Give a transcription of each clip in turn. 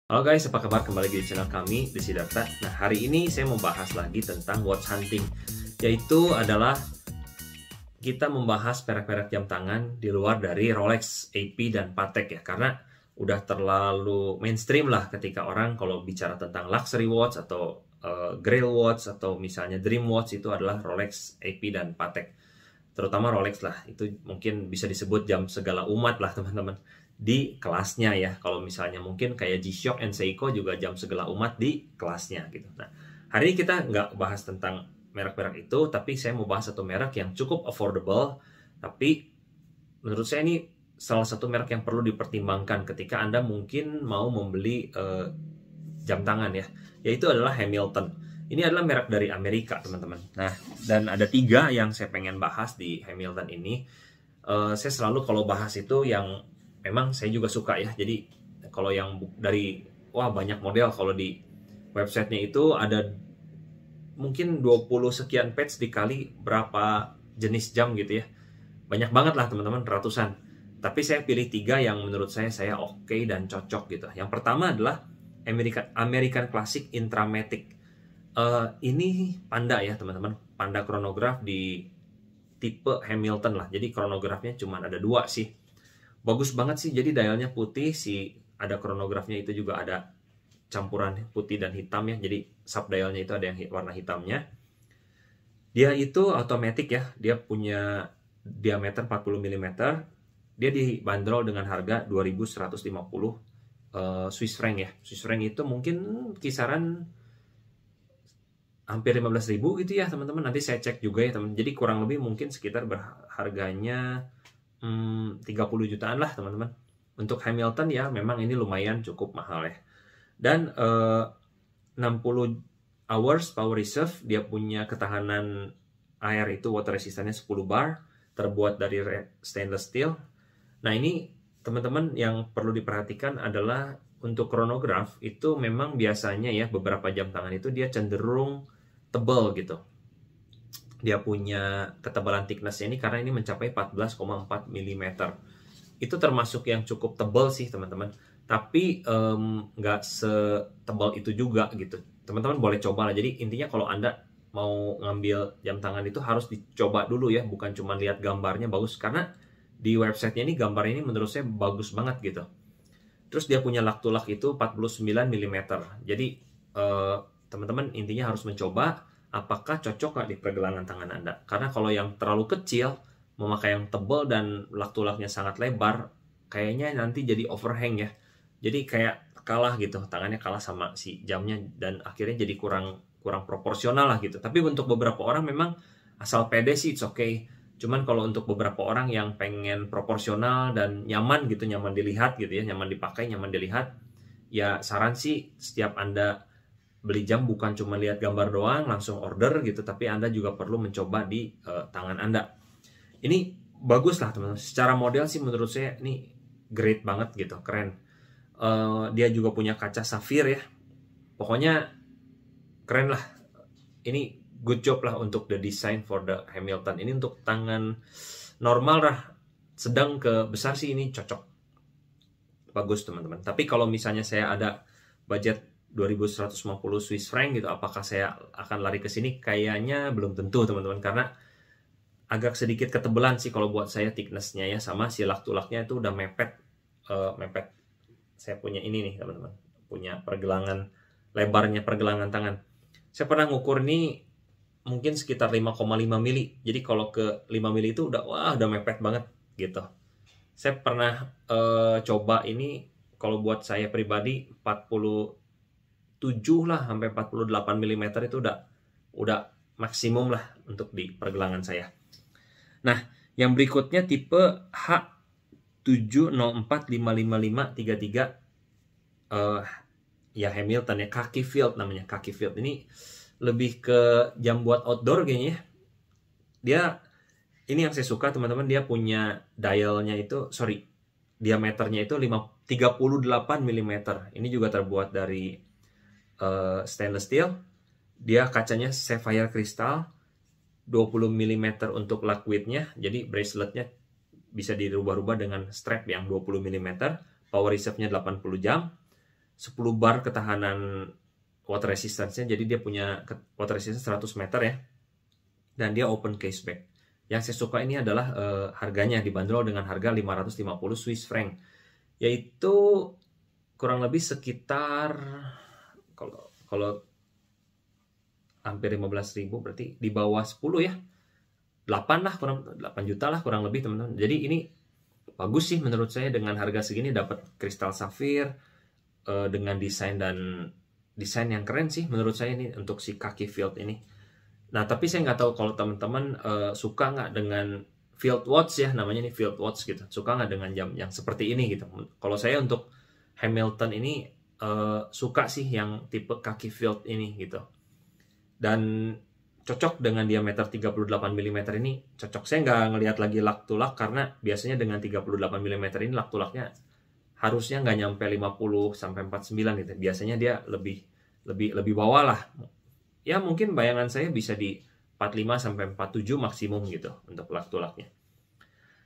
Halo guys, apa kabar? Kembali lagi di channel kami, di Siddhartha. Nah, hari ini saya mau bahas lagi tentang watch hunting, yaitu adalah kita membahas merek-merek jam tangan di luar dari Rolex, AP, dan Patek ya, karena udah terlalu mainstream lah ketika orang kalau bicara tentang luxury watch atau Grail watch atau misalnya Dream watch itu adalah Rolex, AP, dan Patek. Terutama Rolex lah, itu mungkin bisa disebut jam segala umat lah teman-teman di kelasnya ya. Kalau misalnya mungkin kayak G-Shock and Seiko juga jam segala umat di kelasnya gitu. Nah, hari ini kita nggak bahas tentang merek-merek itu, tapi saya mau bahas satu merek yang cukup affordable, tapi menurut saya ini salah satu merek yang perlu dipertimbangkan ketika Anda mungkin mau membeli jam tangan ya, yaitu adalah Hamilton. Ini adalah merek dari Amerika teman-teman. Nah, dan ada 3 yang saya pengen bahas di Hamilton ini. Saya selalu kalau bahas itu yang memang saya juga suka ya. Jadi kalau yang dari banyak model, kalau di websitenya itu ada mungkin 20 sekian page dikali berapa jenis jam gitu ya. Banyak banget lah teman-teman, ratusan. Tapi saya pilih 3 yang menurut saya oke dan cocok gitu. Yang pertama adalah American Classic Intramatic. Ini Panda ya teman-teman, Panda chronograph di tipe Hamilton lah. Jadi chronografnya cuma ada 2 sih. Bagus banget sih, jadi dialnya putih, ada chronografnya itu juga ada campuran putih dan hitam ya. Jadi sub dialnya itu ada yang warna hitamnya. Dia itu automatic ya, dia punya diameter 40 mm. Dia dibanderol dengan harga 2.150 Swiss franc ya. Swiss franc itu mungkin kisaran hampir 15.000 gitu ya teman-teman. Nanti saya cek juga ya teman. Jadi kurang lebih mungkin sekitar berharganya 30 jutaan lah teman-teman. Untuk Hamilton ya memang ini lumayan cukup mahal ya. Dan 60 hours power reserve, dia punya ketahanan air itu water resistance-nya 10 bar, terbuat dari stainless steel. Nah, ini teman-teman yang perlu diperhatikan adalah untuk chronograph itu memang biasanya ya beberapa jam tangan itu dia cenderung tebal gitu. Dia punya ketebalan thickness-nya ini karena ini mencapai 14,4 mm. Itu termasuk yang cukup tebal sih teman-teman. Tapi nggak setebal itu juga gitu. Teman-teman boleh coba lah. Jadi intinya kalau Anda mau ngambil jam tangan itu harus dicoba dulu ya. Bukan cuma lihat gambarnya bagus. Karena di websitenya ini gambarnya ini menurut saya bagus banget gitu. Terus dia punya lug to lug itu 49 mm. Jadi teman-teman intinya harus mencoba apakah cocok nggak di pergelangan tangan Anda. Karena kalau yang terlalu kecil, memakai yang tebal dan lug to lugnya sangat lebar, kayaknya nanti jadi overhang ya. Jadi kayak kalah gitu, tangannya kalah sama si jamnya dan akhirnya jadi kurang proporsional lah gitu. Tapi untuk beberapa orang memang asal pede sih it's okay. Cuman kalau untuk beberapa orang yang pengen proporsional dan nyaman gitu, nyaman dilihat gitu ya, nyaman dipakai, nyaman dilihat, ya saran sih setiap Anda beli jam bukan cuma lihat gambar doang langsung order gitu, tapi Anda juga perlu mencoba di tangan Anda. Ini bagus lah teman-teman. Secara model sih menurut saya ini great banget gitu, keren. Dia juga punya kaca safir ya. Pokoknya keren lah. Ini good job lah untuk the design for the Hamilton. Ini untuk tangan normal lah, sedang ke besar sih ini cocok. Bagus teman-teman. Tapi kalau misalnya saya ada budget 2.150 Swiss franc gitu, apakah saya akan lari ke sini? Kayaknya belum tentu teman-teman, karena agak sedikit ketebelan sih kalau buat saya thickness-nya ya, sama si lug to lug-nya itu udah mepet. Saya punya ini nih teman-teman, punya pergelangan, lebarnya pergelangan tangan. Saya pernah ngukur ini mungkin sekitar 5,5 mili. Jadi kalau ke 5 mili itu udah mepet banget gitu. Saya pernah coba ini, kalau buat saya pribadi 47 lah sampai 48 mm itu udah maksimum lah untuk di pergelangan saya. Nah, yang berikutnya tipe H70455533 ya Hamilton ya, khaki field namanya, khaki field. Ini lebih ke jam buat outdoor kayaknya. Dia ini yang saya suka teman-teman, dia punya dialnya itu, diameternya itu 38 mm. Ini juga terbuat dari stainless steel. Dia kacanya sapphire crystal, 20 mm untuk lug width-nya. Jadi braceletnya bisa dirubah-rubah dengan strap yang 20 mm. Power reserve-nya 80 jam. 10 bar ketahanan water resistance-nya. Jadi dia punya water resistance 100 meter ya. Dan dia open case bag. Yang saya suka ini adalah harganya dibanderol dengan harga 550 Swiss franc. Yaitu kurang lebih sekitar kalau hampir 15.000 berarti di bawah 10 ya. 8 lah, kurang 8 juta lah kurang lebih teman-teman. Jadi ini bagus sih menurut saya, dengan harga segini dapat kristal safir dengan desain yang keren sih menurut saya ini untuk si kaki Field ini. Nah, tapi saya nggak tahu kalau teman-teman suka nggak dengan Field Watch ya, namanya ini Field Watch gitu. Suka nggak dengan jam yang seperti ini gitu. Kalau saya untuk Hamilton ini suka sih yang tipe kaki Field ini gitu. Dan cocok dengan diameter 38 mm ini, cocok. Saya nggak ngelihat lagi luck to luck, karena biasanya dengan 38 mm ini luck to lucknya harusnya nggak nyampe 50 sampai 49 gitu. Biasanya dia lebih bawah lah. Ya mungkin bayangan saya bisa di 45 sampai 47 maksimum gitu untuk luck to lucknya.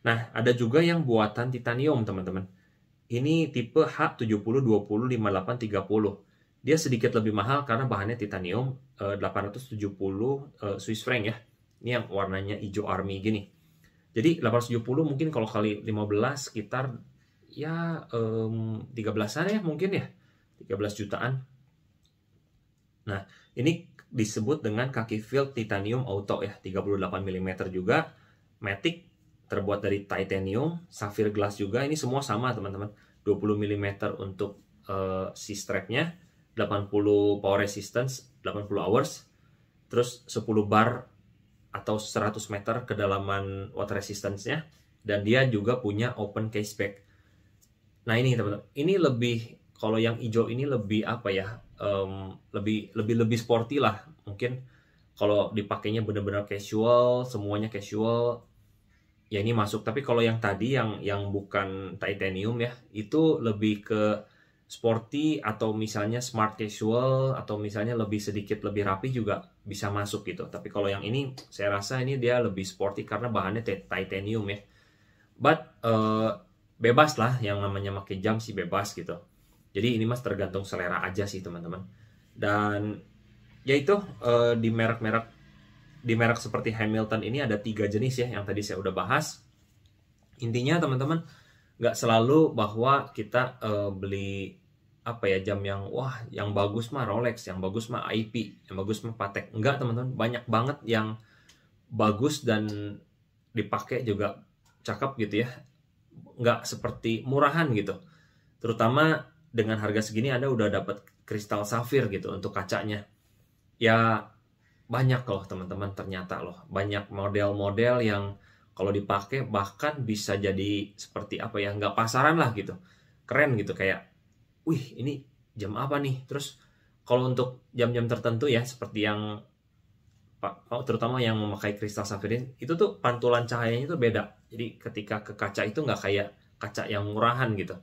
Nah, ada juga yang buatan titanium teman-teman. Ini tipe H70-20-58-30. Dia sedikit lebih mahal karena bahannya titanium, 870 Swiss franc ya. Ini yang warnanya hijau army gini. Jadi 870 mungkin kalau kali 15 sekitar ya 13-an ya mungkin ya. 13 jutaan. Nah, ini disebut dengan kaki Field titanium auto ya, 38 mm juga. Matic terbuat dari titanium, sapphire glass juga. Ini semua sama teman-teman. 20 mm untuk si strapnya. 80 power resistance, 80 hours, terus 10 bar atau 100 meter kedalaman water resistance-nya, dan dia juga punya open case bag. Nah ini teman-teman, ini lebih, kalau yang hijau ini lebih apa ya, lebih sporty lah. Mungkin kalau dipakainya benar-benar casual, semuanya casual, ya ini masuk. Tapi kalau yang tadi yang bukan titanium ya, itu lebih ke sporty atau misalnya smart casual atau misalnya sedikit lebih rapi juga bisa masuk gitu. Tapi kalau yang ini saya rasa ini dia lebih sporty karena bahannya titanium ya. But bebas lah, yang namanya pakai jam sih bebas gitu. Jadi ini mas tergantung selera aja sih teman-teman. Dan ya itu di merek seperti Hamilton ini ada 3 jenis ya yang tadi saya udah bahas. Intinya teman-teman, nggak selalu bahwa kita beli apa ya jam yang bagus mah Rolex, yang bagus mah IP, yang bagus mah Patek. Enggak teman-teman, banyak banget yang bagus dan dipakai juga cakep gitu ya. Nggak seperti murahan gitu. Terutama dengan harga segini Anda udah dapat kristal safir gitu untuk kacanya. Ya banyak loh teman-teman, ternyata loh banyak model-model yang kalau dipakai bahkan bisa jadi seperti apa ya, nggak pasaran lah gitu, keren gitu, kayak wih ini jam apa nih. Terus kalau untuk jam-jam tertentu ya seperti yang terutama yang memakai kristal safirin itu tuh pantulan cahayanya itu beda. Jadi ketika ke kaca itu nggak kayak kaca yang murahan gitu.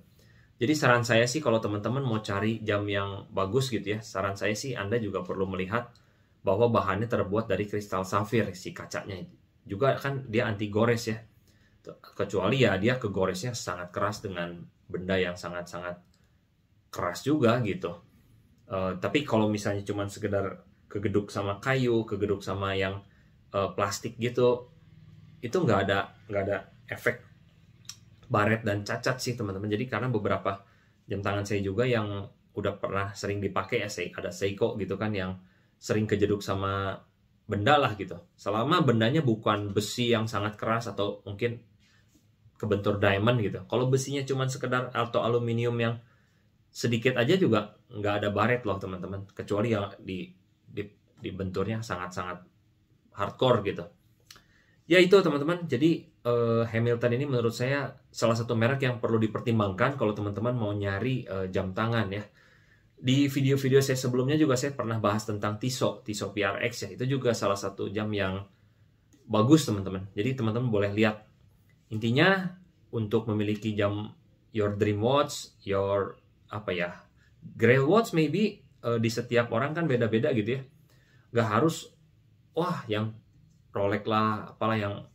Jadi saran saya sih kalau teman-teman mau cari jam yang bagus gitu ya, saran saya sih Anda juga perlu melihat bahwa bahannya terbuat dari kristal safir si kacanya. Juga kan dia anti gores ya. Kecuali ya dia kegoresnya sangat keras dengan benda yang sangat-sangat keras juga gitu. Tapi kalau misalnya cuma sekedar kegeduk sama kayu, kegeduk sama yang plastik gitu, itu nggak ada efek baret dan cacat sih teman-teman. Jadi karena beberapa jam tangan saya juga yang udah pernah sering dipakai ya, ada Seiko gitu kan yang sering kejeduk sama benda lah gitu. Selama bendanya bukan besi yang sangat keras atau mungkin kebentur diamond gitu. Kalau besinya cuma sekedar atau aluminium yang sedikit aja juga nggak ada baret loh teman-teman. Kecuali yang dibenturnya sangat-sangat hardcore gitu. Ya itu teman-teman. Jadi Hamilton ini menurut saya salah satu merek yang perlu dipertimbangkan kalau teman-teman mau nyari jam tangan ya. Di video-video saya sebelumnya juga saya pernah bahas tentang Tissot PRX ya. Itu juga salah satu jam yang bagus teman-teman. Jadi teman-teman boleh lihat. Intinya untuk memiliki jam your dream watch, your apa ya, grail watch maybe di setiap orang kan beda-beda gitu ya. Gak harus wah yang Rolex lah, apalah yang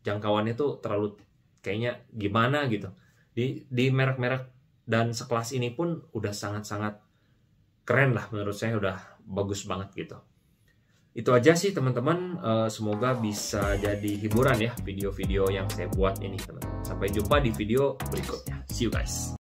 jangkauannya tuh terlalu kayaknya gimana gitu. Di merek-merek dan sekelas ini pun udah sangat-sangat keren lah, menurut saya udah bagus banget gitu. Itu aja sih teman-teman, semoga bisa jadi hiburan ya video-video yang saya buat ini teman-teman. Sampai jumpa di video berikutnya. See you guys.